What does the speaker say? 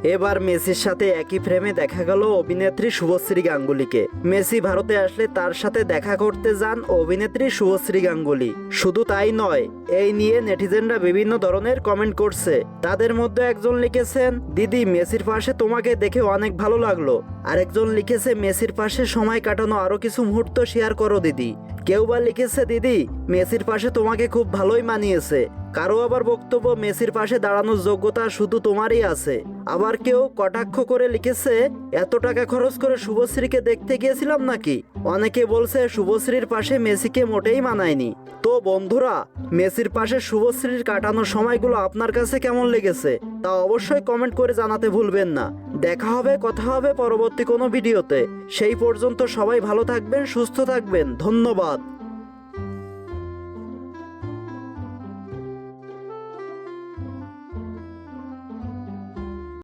এবার মেসির সাথে একই ফ্রেমে দেখা গেল অভিনেত্রী শুভশ্রী গাঙ্গুলীকে। মেসি ভারতে আসলে তার সাথে দেখা করতে যান অভিনেত্রী শুভশ্রী গাঙ্গুলী। শুধু তাই নয়, এই নিয়ে নেটিজেনরা বিভিন্ন ধরনের কমেন্ট করছে। তাদের মধ্যে একজন লিখেছেন, দিদি মেসির পাশে তোমাকে দেখে অনেক ভালো লাগলো। আরেকজন লিখেছে, মেসির পাশে সময় কাটানো আরো কিছু মুহূর্ত শেয়ার করো দিদি। কেউ বা লিখেছে, দিদি মেসির পাশে তোমাকে খুব ভালোই মানিয়েছে। কারো আবার বক্তব্য, মেসির পাশে দাঁড়ানোর যোগ্যতা শুধু তোমারই আছে। আবার কেউ কটাক্ষ করে লিখেছে, এত টাকা খরচ করে শুভশ্রীকে দেখতে গিয়েছিলাম নাকি। অনেকে বলছে শুভশ্রীর পাশে মেসিকে মোটেই মানায়নি। তো বন্ধুরা, মেসির পাশে শুভশ্রীর কাটানোর সময়গুলো আপনার কাছে কেমন লেগেছে তা অবশ্যই কমেন্ট করে জানাতে ভুলবেন না। দেখা হবে, কথা হবে পরবর্তী কোনো ভিডিওতে। সেই পর্যন্ত সবাই ভালো থাকবেন, সুস্থ থাকবেন। ধন্যবাদ।